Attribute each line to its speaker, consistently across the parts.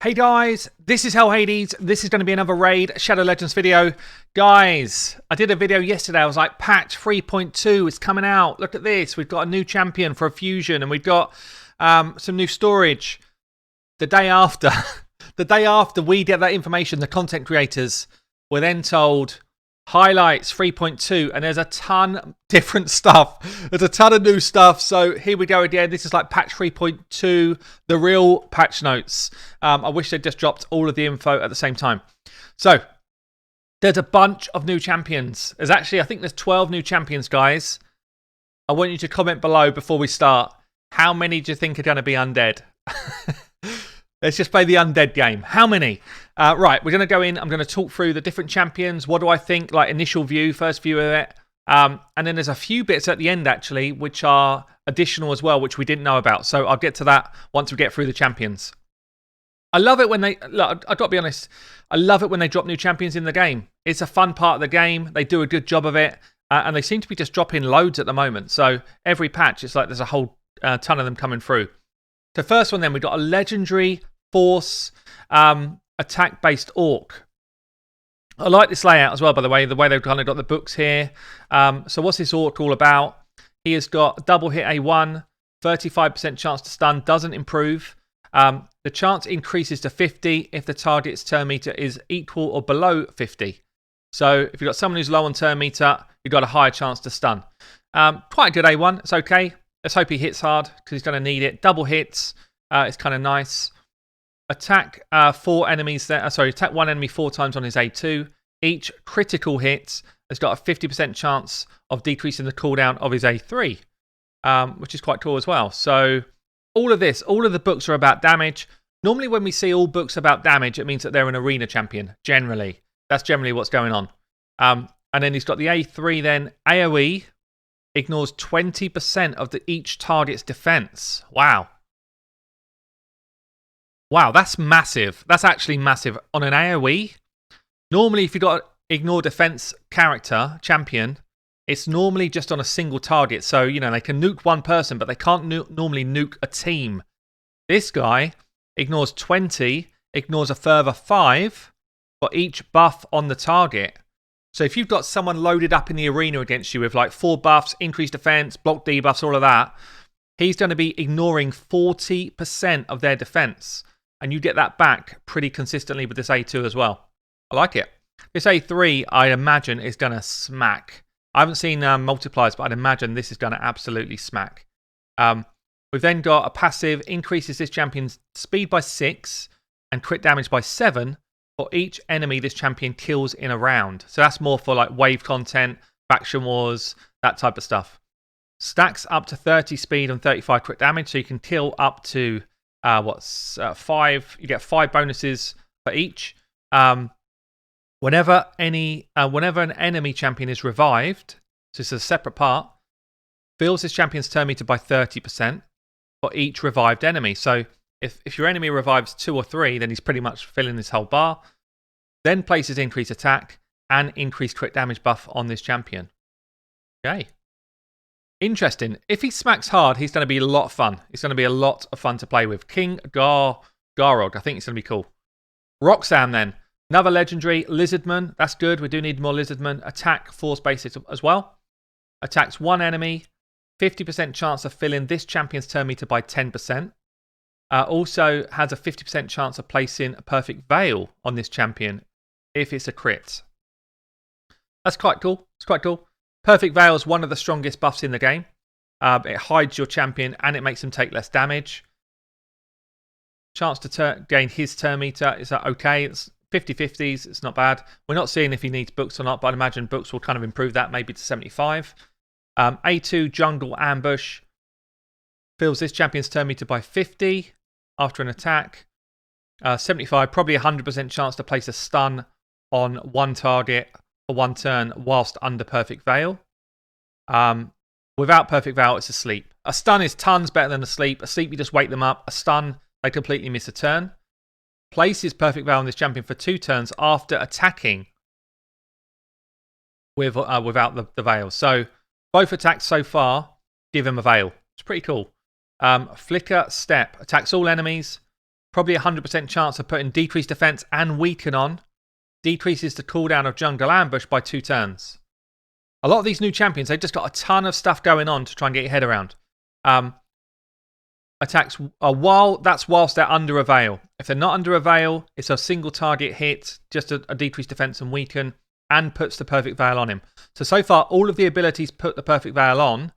Speaker 1: Hey guys, this is Hell Hades. This is going to be another Raid Shadow Legends video. Guys, I did a video yesterday. I was like, patch 3.2 is coming out. Look at this. We've got a new champion for a fusion and we've got some new storage. The day after, the day after we get that information, the content creators were then told highlights 3.2 and there's a ton of different stuff. There's a ton of new stuff. So here we go again. This is like patch 3.2, the real patch notes. I wish they'd just dropped all of the info at the same time. So there's a bunch of new champions. There's actually, I think there's 12 new champions, guys. I want you to comment below before we start. How many do you think are going to be undead? Let's just play the undead game. How many? Right, we're going to go in. I'm going to talk through the different champions. What do I think? Like initial view, first view of it. And then there's a few bits at the end, actually, which are additional as well, which we didn't know about. So I'll get to that once we get through the champions. I love it when they... Look, I've got to be honest. I love it when they drop new champions in the game. It's a fun part of the game. They do a good job of it. And they seem to be just dropping loads at the moment. So every patch, it's like there's a whole ton of them coming through. The first one then, we've got a legendary force attack-based orc. I like this layout as well, by the way they've kind of got the books here. So what's this orc all about? He has got double hit A1, 35% chance to stun, doesn't improve. The chance increases to 50 if the target's turn meter is equal or below 50. So if you've got someone who's low on turn meter, you've got a higher chance to stun. Quite a good A1, it's okay. Let's hope he hits hard because he's going to need it. Double hits, it's kind of nice. Attack attack one enemy 4 times on his A2. Each critical hit has got a 50% chance of decreasing the cooldown of his A3, which is quite cool as well. So all of the books are about damage. Normally when we see all books about damage, it means that they're an arena champion, generally. That's generally what's going on. And then he's got the A3 then. AoE ignores 20% of each target's defense. Wow. Wow, that's massive. That's actually massive. On an AoE, normally if you've got ignore defense character, champion, it's normally just on a single target. So, you know, they can nuke one person, but they can't normally nuke a team. This guy ignores 20, ignores a further 5 for each buff on the target. So if you've got someone loaded up in the arena against you with like 4 buffs, increased defense, block debuffs, all of that, he's going to be ignoring 40% of their defense. And you get that back pretty consistently with this A2 as well. I like it. This A3, I imagine, is going to smack. I haven't seen multipliers, but I'd imagine this is going to absolutely smack. We've then got a passive, increases this champion's speed by 6 and crit damage by 7 for each enemy this champion kills in a round. So that's more for like wave content, faction wars, that type of stuff. Stacks up to 30 speed and 35 crit damage, so you can kill up to 5. You get 5 bonuses for each. Whenever an enemy champion is revived, so it's a separate part, fills this champion's turn meter by 30% for each revived enemy. So if your enemy revives 2 or 3, then he's pretty much filling this whole bar. Then places increased attack and increased crit damage buff on this champion. Okay. Interesting. If he smacks hard, he's going to be a lot of fun. It's going to be a lot of fun to play with. King Garog. I think it's going to be cool. Roxanne then. Another legendary. Lizardman. That's good. We do need more Lizardman. Attack force basis as well. Attacks one enemy. 50% chance of filling this champion's turn meter by 10%. Also has a 50% chance of placing a perfect veil on this champion if it's a crit. That's quite cool. It's quite cool. Perfect Veil is one of the strongest buffs in the game. It hides your champion and it makes him take less damage. Chance to gain his turn meter is okay. It's 50-50s. It's not bad. We're not seeing if he needs books or not, but I'd imagine books will kind of improve that maybe to 75. A2 Jungle Ambush fills this champion's turn meter by 50 after an attack. 75, probably 100% chance to place a stun on one target for 1 turn whilst under Perfect Veil. Without Perfect Veil, it's a sleep. A stun is tons better than a sleep. A sleep, you just wake them up. A stun, they completely miss a turn. Places Perfect Veil on this champion for 2 turns after attacking without the veil. So both attacks so far give him a veil. It's pretty cool. Flicker Step attacks all enemies. Probably 100% chance of putting decreased defense and weaken on. Decreases the cooldown of jungle ambush by 2 turns. A lot of these new champions, they've just got a ton of stuff going on to try and get your head around. Attacks whilst they're under a veil. If they're not under a veil, it's a single target hit, just a decreased defense and weaken, and puts the perfect veil on him. So far, all of the abilities put the perfect veil on,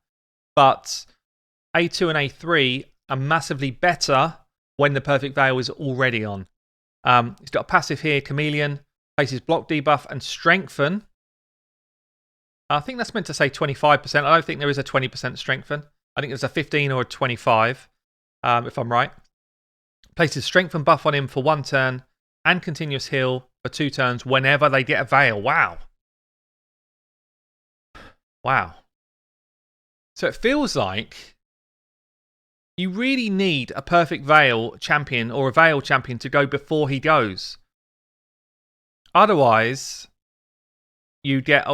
Speaker 1: but A2 and A3 are massively better when the perfect veil is already on. He's got a passive here, Chameleon, places block debuff and strengthen. I think that's meant to say 25%. I don't think there is a 20% strengthen. I think there's a 15 or a 25, if I'm right. Places strengthen buff on him for 1 turn and continuous heal for 2 turns whenever they get a veil. Wow. Wow. So it feels like you really need a perfect veil champion or a veil champion to go before he goes. Otherwise, you get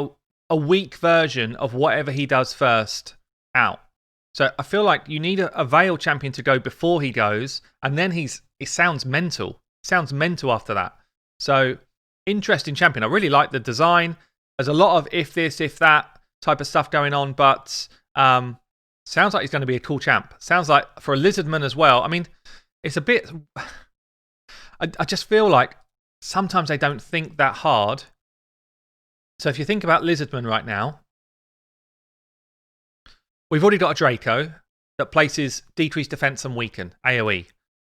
Speaker 1: a weak version of whatever he does first out. So I feel like you need a veil champion to go before he goes, and then it sounds mental. It sounds mental after that. So interesting champion. I really like the design. There's a lot of if this, if that type of stuff going on, but sounds like he's going to be a cool champ. Sounds like for a Lizardman as well. I mean, it's a bit... I just feel like sometimes they don't think that hard. So if you think about Lizardman right now, we've already got a Draco that places decreased defense and weaken, AoE.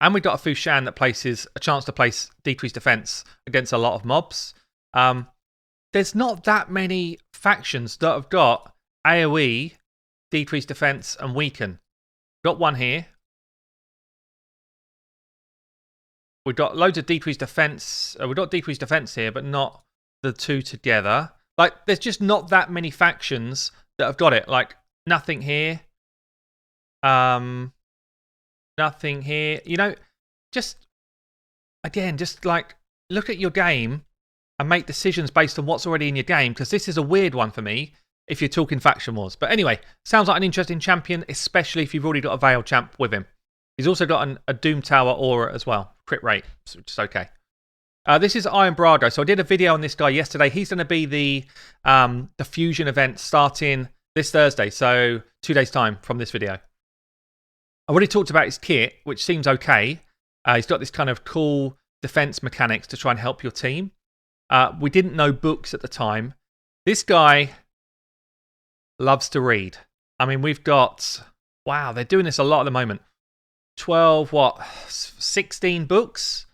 Speaker 1: And we've got a Fushan that places a chance to place decreased defense against a lot of mobs. There's not that many factions that have got AoE, decreased defense, and weaken. We've got one here. We've got loads of decreased defense. We've got decreased defense here, but not the two together. Like, there's just not that many factions that have got it. Like, nothing here. Nothing here. You know, just, again, just like, look at your game and make decisions based on what's already in your game, because this is a weird one for me if you're talking faction wars. But anyway, sounds like an interesting champion, especially if you've already got a Veil champ with him. He's also got a Doom Tower aura as well. Crit rate, which is okay. This is Iron Brago. So I did a video on this guy yesterday. He's going to be the fusion event starting this Thursday. So 2 days' time from this video. I already talked about his kit, which seems okay. He's got this kind of cool defense mechanics to try and help your team. We didn't know books at the time. This guy loves to read. I mean, we've got... Wow, they're doing this a lot at the moment. 16 books?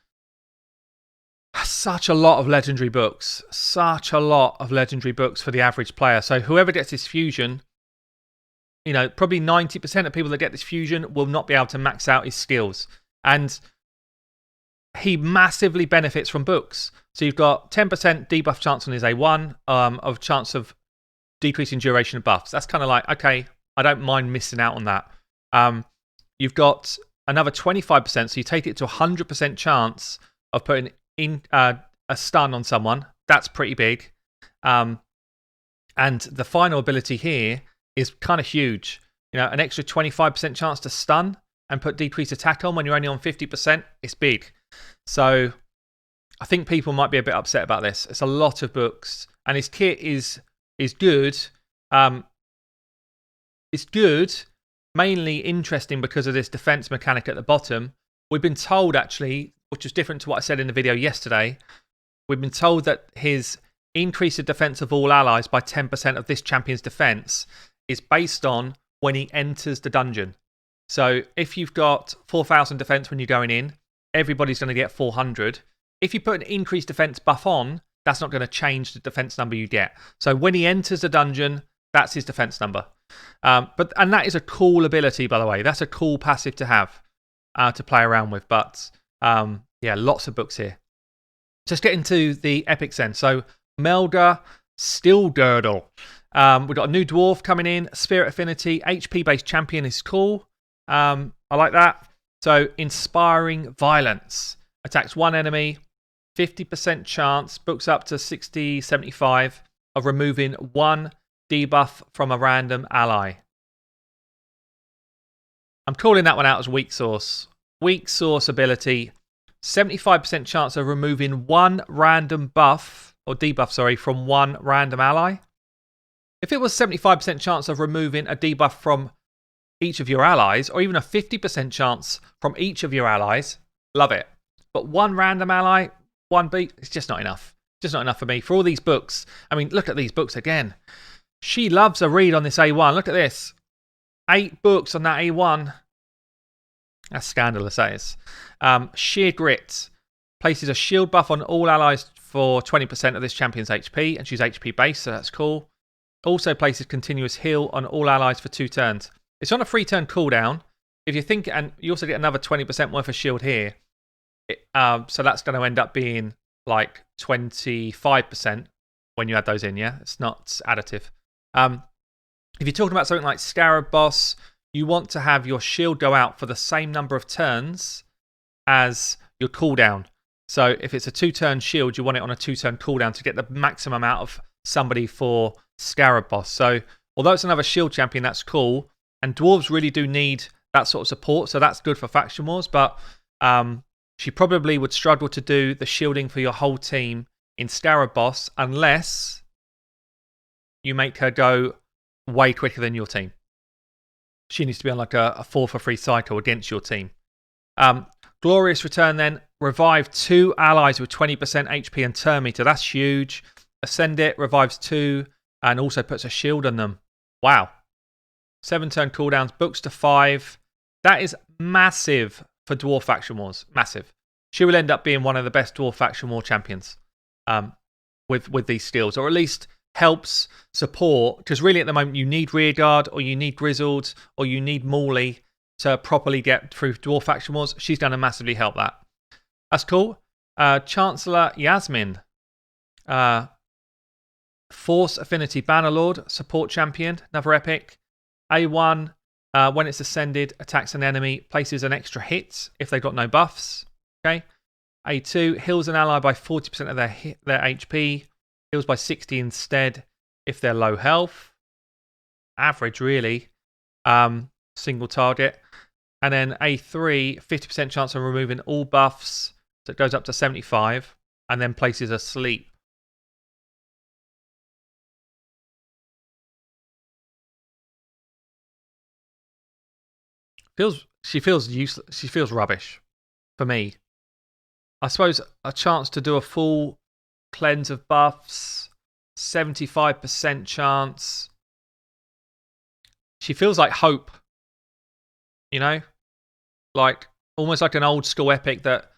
Speaker 1: Such a lot of legendary books. Such a lot of legendary books for the average player. So whoever gets this fusion, you know, probably 90% of people that get this fusion will not be able to max out his skills. And he massively benefits from books. So you've got 10% debuff chance on his A1, of chance of decreasing duration of buffs. That's kind of like, okay, I don't mind missing out on that. You've got another 25%, so you take it to 100% chance of putting in a stun on someone. That's pretty big. And the final ability here is kind of huge. You know, an extra 25% chance to stun and put decreased attack on when you're only on 50%. It's big. So I think people might be a bit upset about this. It's a lot of books, and his kit is good. It's good, mainly interesting because of this defense mechanic at the bottom. We've been told, actually, which is different to what I said in the video yesterday, we've been told that his increase of defense of all allies by 10% of this champion's defense is based on when he enters the dungeon. So if you've got 4,000 defense when you're going in, everybody's going to get 400. If you put an increased defense buff on, that's not going to change the defense number you get. So when he enters the dungeon, that's his defense number. And that is a cool ability, by the way. That's a cool passive to have, to play around with. But yeah, lots of books here. Just get into the epics then. So Melga Stillgirdle. We've got a new dwarf coming in. Spirit Affinity. HP-based champion is cool. I like that. So Inspiring Violence. Attacks one enemy. 50% chance. Books up to 60, 75 of removing one debuff from a random ally. I'm calling that one out as weak source. Weak source ability. 75% chance of removing one random buff, or debuff, sorry, from one random ally. If it was 75% chance of removing a debuff from each of your allies, or even a 50% chance from each of your allies, love it. But one random ally, one beat, it's just not enough. Just not enough for me. For all these books, I mean, look at these books again. She loves a read on this A1. Look at this. 8 books on that A1. That's scandalous, that is. Sheer Grit. Places a shield buff on all allies for 20% of this champion's HP, and she's HP based, so that's cool. Also places continuous heal on all allies for 2 turns. It's on a 3-turn cooldown. If you think, and you also get another 20% worth of shield here. So that's going to end up being like 25% when you add those in, yeah? It's not additive. If you're talking about something like Scarab Boss, you want to have your shield go out for the same number of turns as your cooldown. So if it's a 2-turn shield, you want it on a 2-turn cooldown to get the maximum out of somebody for Scarab Boss. So although it's another shield champion, that's cool. And dwarves really do need that sort of support, so that's good for Faction Wars. But she probably would struggle to do the shielding for your whole team in Scarab Boss unless you make her go way quicker than your team. She needs to be on like a 4 for 3 cycle against your team. Glorious Return then. Revive 2 allies with 20% HP and Termitria. That's huge. Ascend it, revives 2, and also puts a shield on them. Wow. 7-turn cooldowns, books to 5. That is massive for Dwarf Faction Wars. Massive. She will end up being one of the best Dwarf Faction War champions with these skills, or at least helps support, because really at the moment you need Rearguard, or you need Grizzled, or you need Morley to properly get through Dwarf Faction Wars. She's going to massively help that. That's cool. Chancellor Yasmin. Force Affinity Bannerlord, support champion, another epic. A1, when it's ascended, attacks an enemy, places an extra hit if they've got no buffs. Okay. A2, heals an ally by 40% of their HP, heals by 60 instead if they're low health. Average, really. Single target. And then A3, 50% chance of removing all buffs, so it goes up to 75, and then places a sleep. She feels useless. She feels rubbish for me. I suppose a chance to do a full cleanse of buffs, 75% chance. She feels like hope, you know, like almost like an old school epic that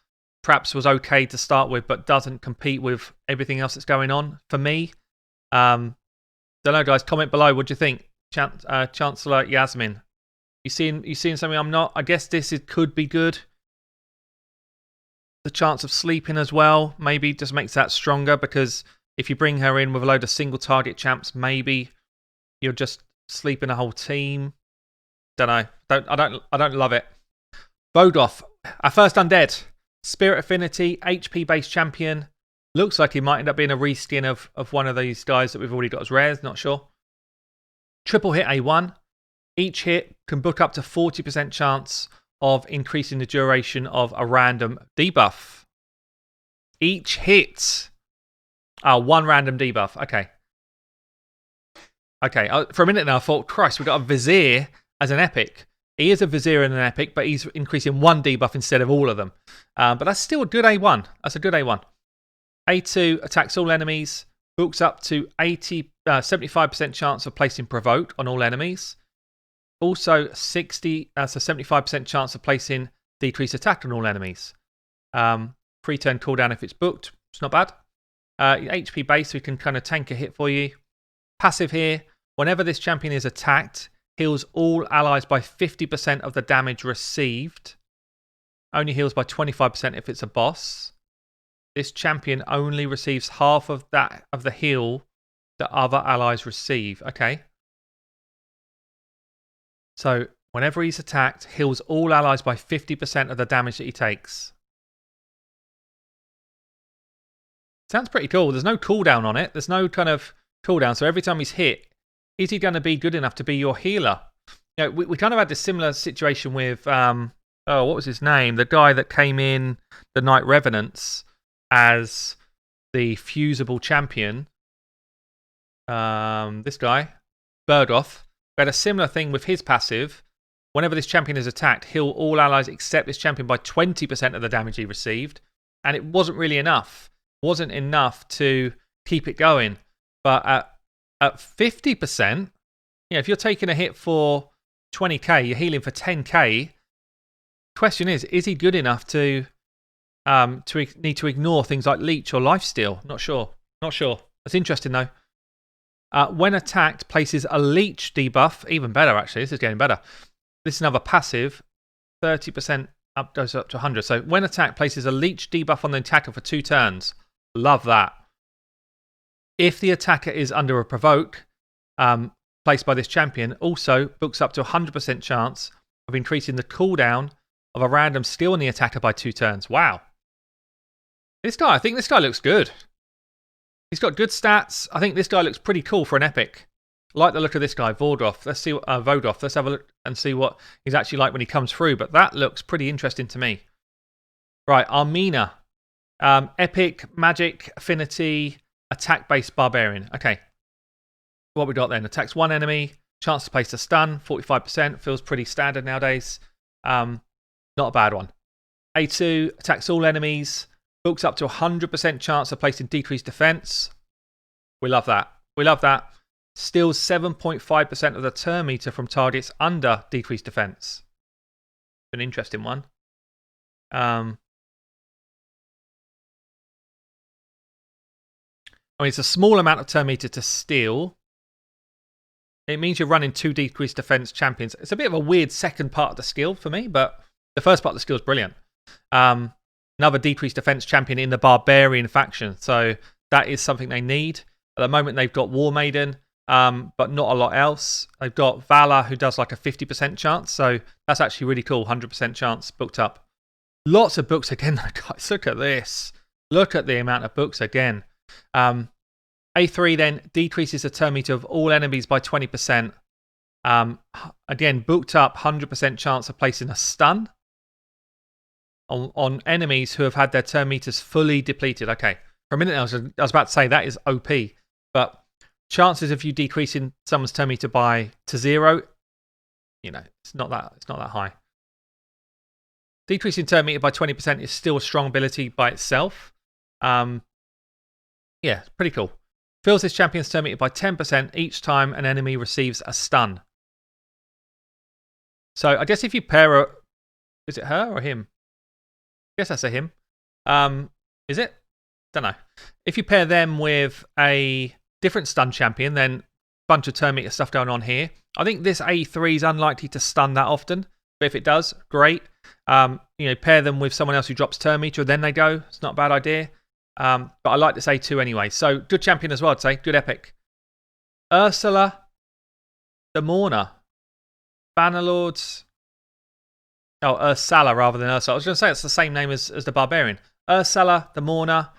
Speaker 1: perhaps was okay to start with, but doesn't compete with everything else that's going on. For me, don't know, guys. Comment below. What do you think, Chancellor Yasmin? You seeing something I'm not? I guess this could be good. The chance of sleeping as well maybe just makes that stronger, because if you bring her in with a load of single target champs, maybe you're just sleeping a whole team. Don't know. I don't love it. Bodoth, our first undead. Spirit Affinity, HP based champion. Looks like he might end up being a reskin of one of these guys that we've already got as rares, not sure. Triple hit A1. Each hit can book up to 40% chance of increasing the duration of a random debuff. Each hit. One random debuff. Okay. Okay, for a minute now I thought, Christ, we've got a Vizier as an epic. He is a Vizier and an epic, but he's increasing one debuff instead of all of them. But that's still a good A1. That's a good A1. A2 attacks all enemies. Books up to 75% chance of placing Provoke on all enemies. Also, 75% chance of placing decreased attack on all enemies. 3-turn cooldown if it's booked. It's not bad. HP base, we can kind of tank a hit for you. Passive here. Whenever this champion is attacked, heals all allies by 50% of the damage received. Only heals by 25% if it's a boss. This champion only receives half of the heal that other allies receive. Okay. So, whenever he's attacked, heals all allies by 50% of the damage that he takes. Sounds pretty cool. There's no cooldown on it. There's no kind of cooldown. So, every time he's hit, is he going to be good enough to be your healer? You know, we kind of had this similar situation with Oh, what was his name? The guy that came in the Night Revenants as the fusible champion. This guy, Bodoth, had a similar thing with his passive. Whenever this champion is attacked, heal all allies except this champion by 20% of the damage he received. And it wasn't really enough. It wasn't enough to keep it going. But at 50%, if you're taking a hit for 20k, you're healing for 10k. Question is he good enough to need to ignore things like leech or lifesteal? Not sure. That's interesting though. When attacked, places a leech debuff. Even better, actually. This is getting better. This is another passive. 30% goes up to 100. So when attacked, places a leech debuff on the attacker for 2 turns. Love that. If the attacker is under a provoke placed by this champion, also books up to 100% chance of increasing the cooldown of a random skill on the attacker by 2 turns. Wow. I think this guy looks good. He's got good stats. I think this guy looks pretty cool for an epic. I like the look of this guy, Bodoth. Let's see Bodoth. Let's have a look and see what he's actually like when he comes through. But that looks pretty interesting to me. Right, Armina. Epic, magic, affinity, attack-based barbarian. Okay. What we got then? Attacks one enemy. Chance to place a stun. 45%. Feels pretty standard nowadays. Not a bad one. A2. Attacks all enemies. Books up to 100% chance of placing decreased defense. We love that. Steals 7.5% of the turn meter from targets under decreased defense. An interesting one. I mean, it's a small amount of turn meter to steal. It means you're running 2 decreased defense champions. It's a bit of a weird second part of the skill for me, but the first part of the skill is brilliant. Another decreased defense champion in the Barbarian faction. So that is something they need. At the moment, they've got War Maiden, but not a lot else. They've got Valor, who does like a 50% chance. So that's actually really cool. 100% chance booked up. Lots of books again, guys. Look at this. Look at the amount of books again. A3 then decreases the turn meter of all enemies by 20%. Again, booked up 100% chance of placing a stun on enemies who have had their turn meters fully depleted. Okay, for a minute I was about to say that is OP, but chances of you decreasing someone's turn meter to 0, it's not that high. Decreasing turn meter by 20% is still a strong ability by itself. Yeah, pretty cool. Fills this champion's turn meter by 10% each time an enemy receives a stun. So I guess if you pair her, is it her or him? I guess that's a him. Is it? Don't know. If you pair them with a different stun champion, then a bunch of turn meter stuff going on here. I think this A3 is unlikely to stun that often, but if it does, great. Pair them with someone else who drops turn meter, then they go. It's not a bad idea. But I like this A2 anyway. So good champion as well, I'd say. Good epic. Ursula, the Mourner, Bannerlords. Oh, Ursula rather than Ursula. I was going to say it's the same name as the Barbarian. Ursula, the Mourner.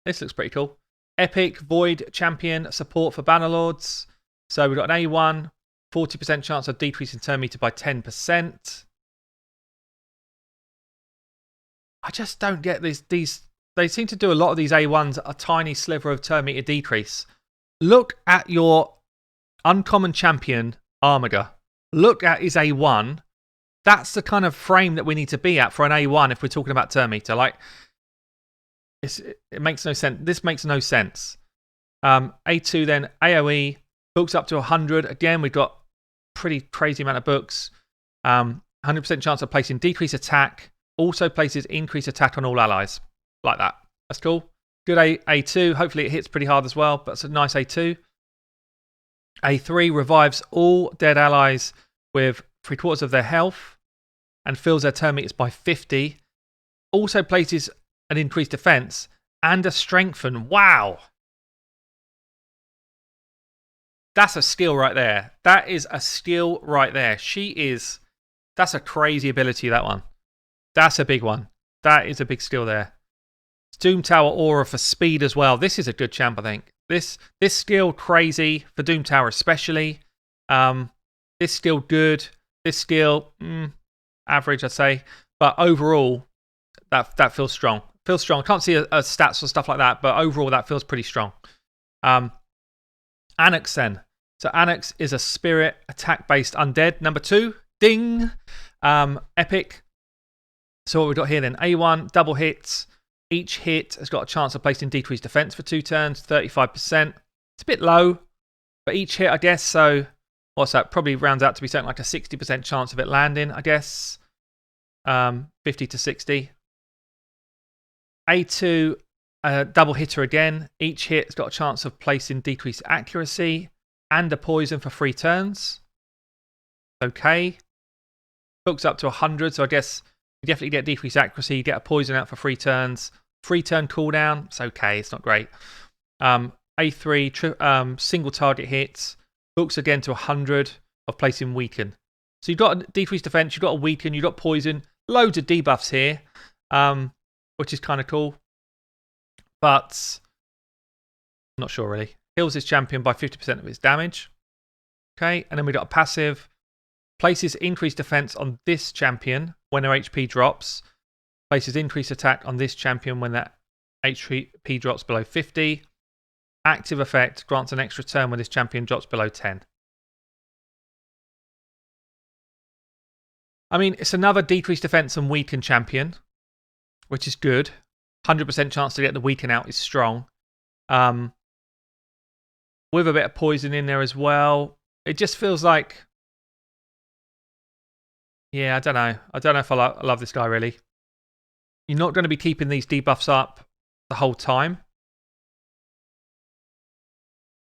Speaker 1: This looks pretty cool. Epic, Void Champion, support for Bannerlords. So we've got an A1, 40% chance of decreasing turn meter by 10%. I just don't get these. They seem to do a lot of these A1s, a tiny sliver of turn meter decrease. Look at your uncommon champion, Armiger. Look at his A1. That's the kind of frame that we need to be at for an A1 if we're talking about turn meter. Like, it makes no sense. This makes no sense. A2 then, AoE, books up to 100. Again, we've got pretty crazy amount of books. 100% chance of placing decreased attack. Also places increased attack on all allies. Like that. That's cool. Good A2. Hopefully it hits pretty hard as well, but it's a nice A2. A3 revives all dead allies with 3/4 of their health and fills their turn meters by 50. Also places an increased defense and a strengthen. Wow. That's a skill right there. That is a skill right there. That's a crazy ability, that one. That's a big one. That is a big skill there. Doom Tower Aura for speed as well. This is a good champ, I think. This skill crazy for Doom Tower especially. This skill good. This skill average, I'd say. But overall, that feels strong. Feels strong. Can't see a stats or stuff like that, but overall, that feels pretty strong. Annex then. So Annex is a spirit attack-based undead. Number 2, ding. Epic. So what we've got here then, A1, double hits. Each hit has got a chance of placing decreased defense for 2 turns, 35%. It's a bit low, but each hit, I guess, so what's that? Probably rounds out to be something like a 60% chance of it landing, I guess. 50 to 60. A2, double hitter again. Each hit has got a chance of placing decreased accuracy and a poison for 3 turns. Okay. Books up to 100, so I guess you definitely get decreased accuracy, you get a poison out for 3 turns. 3 turn cooldown, it's okay, it's not great. A3, single target hits. Books again to 100 of placing weaken. So you've got a decreased defense, you've got a weaken, you've got poison. Loads of debuffs here, which is kind of cool. But I'm not sure really. Heals his champion by 50% of its damage. Okay, and then we got a passive. Places increased defense on this champion when their HP drops. Places increased attack on this champion when their HP drops below 50. Active effect grants an extra turn when this champion drops below 10. I mean, it's another decreased defense and weaken champion, which is good. 100% chance to get the weaken out is strong. With a bit of poison in there as well. It just feels like... Yeah, I don't know. I don't know if I love this guy, really. You're not going to be keeping these debuffs up the whole time.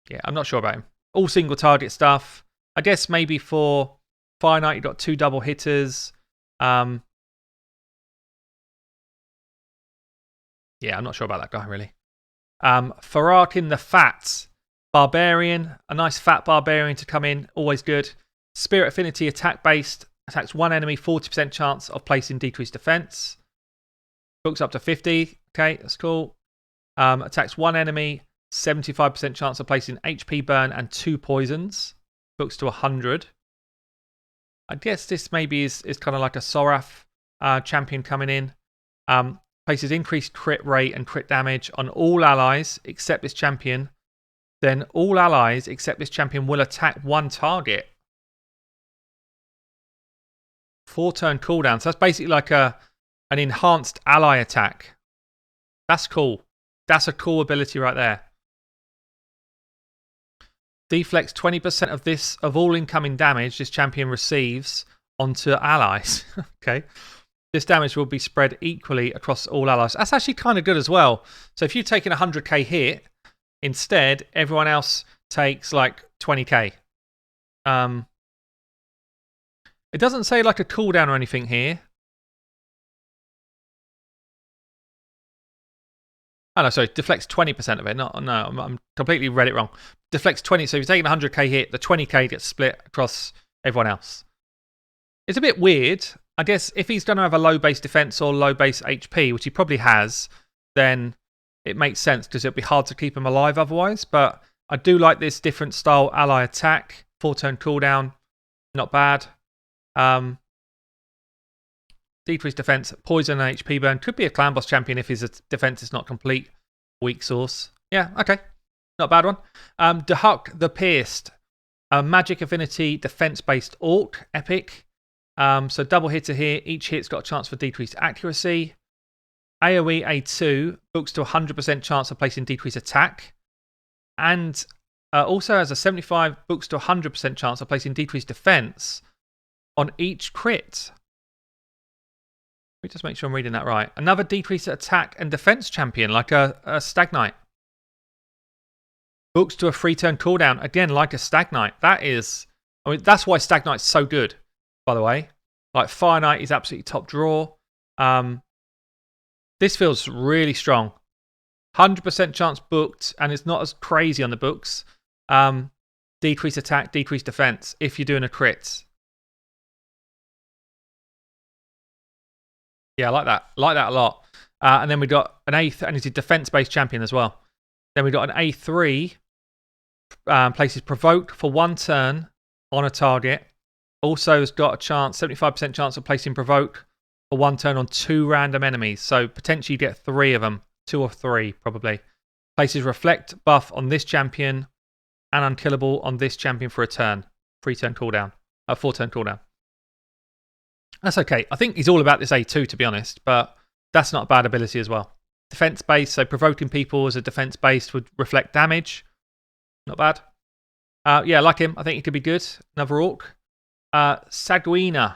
Speaker 1: Yeah, I'm not sure about him. All single target stuff. I guess maybe for Fire Knight, you've got 2 double hitters. Yeah, I'm not sure about that guy, really. Ferrark in the fat. Barbarian. A nice fat Barbarian to come in. Always good. Spirit Affinity attack-based. Attacks 1 enemy, 40% chance of placing decreased defense. Books up to 50. Okay, that's cool. Attacks 1 enemy, 75% chance of placing HP burn and 2 poisons. Books to 100. I guess this maybe is kind of like a Soraf champion coming in. Places increased crit rate and crit damage on all allies except this champion. Then all allies except this champion will attack 1 target. 4 turn cooldown. So that's basically like an enhanced ally attack. That's cool. That's a cool ability right there. Deflects 20% of all incoming damage this champion receives onto allies. Okay. This damage will be spread equally across all allies. That's actually kind of good as well. So if you've taken a 100k hit, instead everyone else takes like 20k. It doesn't say like a cooldown or anything here. Oh no, sorry, deflects 20% of it. No, I'm completely read it wrong. Deflects 20, so if you're taking a 100k hit, the 20k gets split across everyone else. It's a bit weird. I guess if he's going to have a low base defense or low base HP, which he probably has, then it makes sense because it'll be hard to keep him alive otherwise. But I do like this different style ally attack. 4 turn cooldown, not bad. Decreased defense, poison and HP burn. Could be a clan boss champion if his defense is not complete. Weak source. Yeah, okay. Not a bad one. Dehuck the Pierced. A magic affinity defense-based orc. Epic. So double hitter here. Each hit's got a chance for decreased accuracy. AoE A2 books to 100% chance of placing decreased attack. And also has a 75 books to 100% chance of placing decreased defense on each crit. Let me just make sure I'm reading that right. Another decreased attack and defense champion, like a Stag Knight. Books to a 3 turn cooldown, again, like a Stag Knight. That is, I mean, that's why Stag Knight's so good, by the way. Like, Fire Knight is absolutely top draw. This feels really strong. 100% chance booked, and it's not as crazy on the books. Decreased attack, decreased defense, if you're doing a crit. Yeah, I like that. Like that a lot. And then we got an A3, and it's a defense-based champion as well. Then we got an A3, places provoked for 1 turn on a target Also has got a chance, 75% chance of placing Provoke for 1 turn on 2 random enemies. So potentially you get 3 of them. 2 or 3 probably. Places Reflect buff on this champion and Unkillable on this champion for a turn. 3 turn cooldown. 4 turn cooldown. That's okay. I think he's all about this A2 to be honest, but that's not a bad ability as well. Defense based, so provoking people as a defense based would reflect damage. Not bad. Yeah, I like him. I think he could be good. Another Orc. Saguina.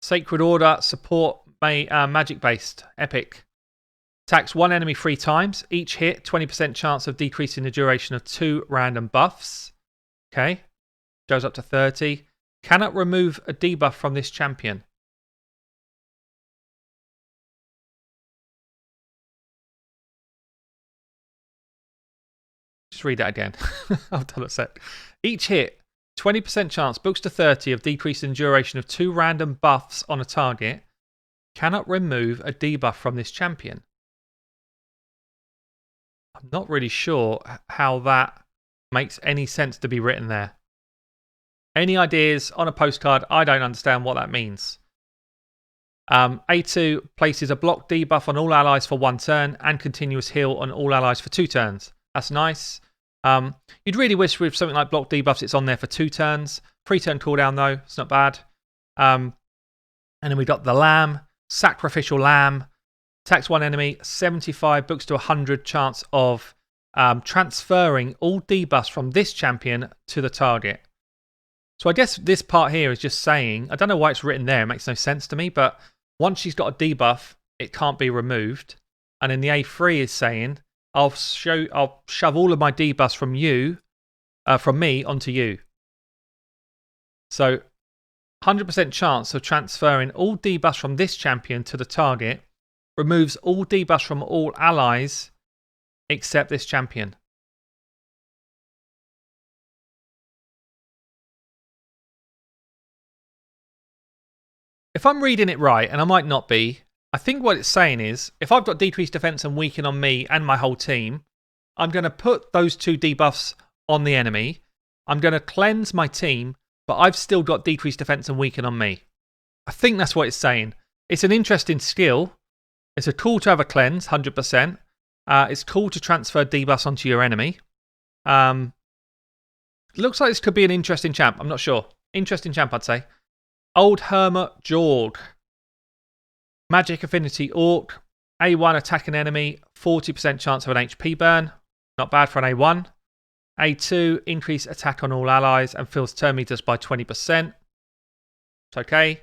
Speaker 1: Sacred Order, support, magic based. Epic. Attacks 1 enemy 3 times. Each hit, 20% chance of decreasing the duration of 2 random buffs. Okay. Goes up to 30. Cannot remove a debuff from this champion. Just read that again. Hold on a sec. Each hit, 20% chance, books to 30 of decreasing the duration of 2 random buffs on a target. Cannot remove a debuff from this champion. I'm not really sure how that makes any sense to be written there. Any ideas on a postcard? I don't understand what that means. A2 places a block debuff on all allies for 1 turn and continuous heal on all allies for 2 turns. That's nice. You'd really wish with something like block debuffs it's on there for 2 turns. 3 turn cooldown though, it's not bad. And then we got the Lamb, Sacrificial Lamb. Attacks 1 enemy, 75 books to 100 chance of transferring all debuffs from this champion to the target. So I guess this part here is just saying, I don't know why it's written there, it makes no sense to me, but once she's got a debuff, it can't be removed. And then the A3 is saying, I'll shove all of my debuffs from me onto you. So 100% chance of transferring all debuffs from this champion to the target. Removes all debuffs from all allies except this champion. If I'm reading it right, and I might not be, I think what it's saying is, if I've got decreased defense and weaken on me and my whole team, I'm going to put those 2 debuffs on the enemy. I'm going to cleanse my team, but I've still got decreased defense and weaken on me. I think that's what it's saying. It's an interesting skill. It's a cool to have a cleanse, 100%. It's cool to transfer debuffs onto your enemy. Looks like this could be an interesting champ. I'm not sure. Interesting champ, I'd say. Old Hermit Jorg. Magic Affinity Orc. A1 attack an enemy. 40% chance of an HP burn. Not bad for an A1. A2 increase attack on all allies and fills Termitria by 20%. It's okay.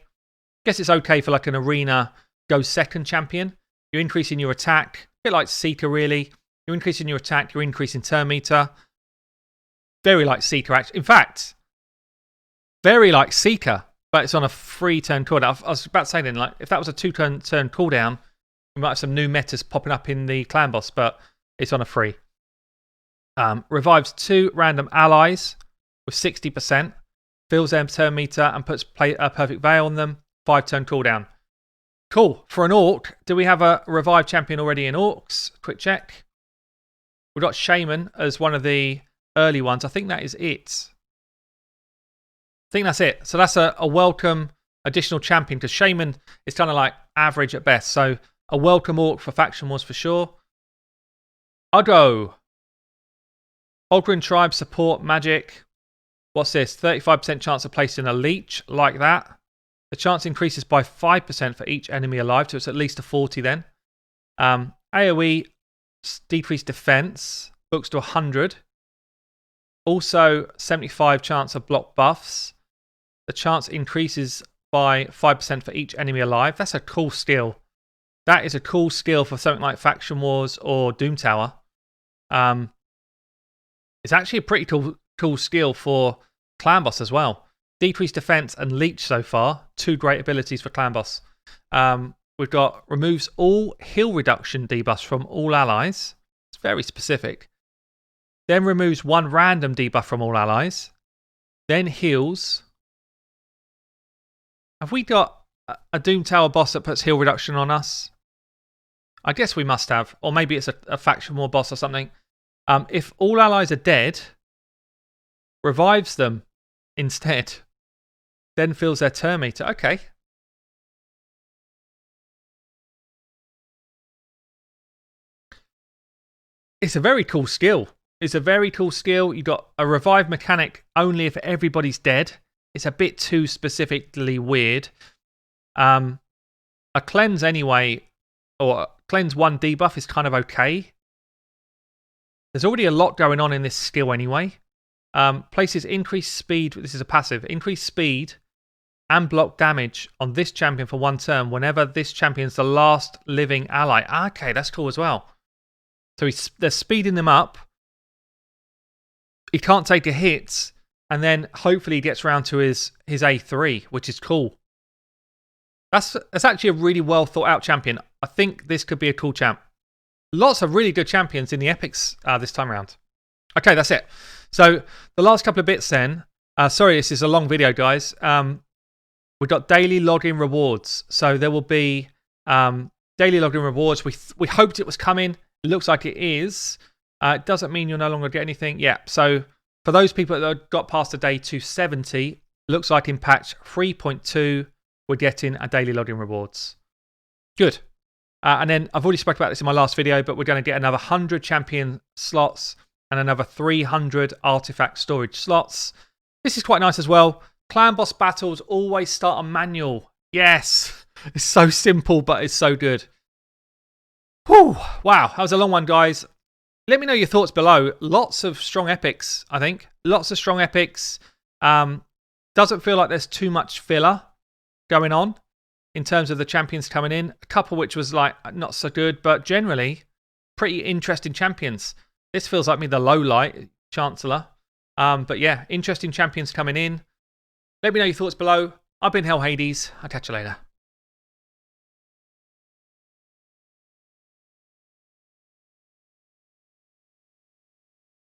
Speaker 1: Guess it's okay for like an arena go second champion. You're increasing your attack. A bit like Seeker, really. You're increasing your attack. You're increasing Termitria. Very like Seeker, actually. In fact, very like Seeker, but it's on a 3 turn cooldown. I was about to say then, like, if that was a 2 turn cooldown, we might have some new metas popping up in the clan boss, but it's on a 3. Revives 2 random allies with 60%. Fills them Termitria and puts a perfect veil on them. 5 turn cooldown. Cool. For an Orc, do we have a revived champion already in Orcs? Quick check. We've got Shaman as one of the early ones. I think that is it. I think that's it. So that's a welcome additional champion because Shaman is kind of like average at best. So a welcome Orc for Faction Wars for sure. I'll go. Ogren Tribe support magic. What's this? 35% chance of placing a leech like that. The chance increases by 5% for each enemy alive, so it's at least a 40 then. AoE, decreased defense, books to 100. Also, 75 chance of block buffs. The chance increases by 5% for each enemy alive. That's a cool skill. That is a cool skill for something like Faction Wars or Doom Tower. It's actually a pretty cool skill for Clan Boss as well. Decreased defense and leech so far. 2 great abilities for Clan Boss. We've got removes all heal reduction debuffs from all allies. It's very specific. Then removes 1 random debuff from all allies. Then heals. Have we got a Doom Tower boss that puts heal reduction on us? I guess we must have. Or maybe it's a Faction War boss or something. If all allies are dead, revives them instead. then fills their Termitria. Okay. It's a very cool skill. It's a very cool skill. You got a revive mechanic only if everybody's dead. It's a bit too specifically weird. A cleanse anyway, or cleanse 1 debuff is kind of okay. There's already a lot going on in this skill anyway. Places increased speed. This is a passive. Increased speed and block damage on this champion for 1 turn whenever this champion's the last living ally. Okay, that's cool as well. So they're speeding them up. He can't take the hits, and then hopefully he gets around to his A3, which is cool. That's actually a really well thought out champion. I think this could be a cool champ. Lots of really good champions in the epics this time around. Okay, that's it. So the last couple of bits then. Sorry, this is a long video, guys. We've got daily login rewards. So there will be daily login rewards. We hoped it was coming. It looks like it is. It doesn't mean you'll no longer get anything. Yeah, so for those people that got past the day 270, looks like in patch 3.2, we're getting a daily login rewards. Good. And then I've already spoke about this in my last video, but we're going to get another 100 champion slots and another 300 artifact storage slots. This is quite nice as well. Clan boss battles always start on manual. Yes. It's so simple, but it's so good. Whew. Wow, that was a long one, guys. Let me know your thoughts below. Lots of strong epics, I think. Lots of strong epics. Doesn't feel like there's too much filler going on in terms of the champions coming in. A couple which was like not so good, but generally pretty interesting champions. This feels like me the low light, Chancellor. But yeah, interesting champions coming in. Let me know your thoughts below. I've been Hell Hades. I'll catch you later.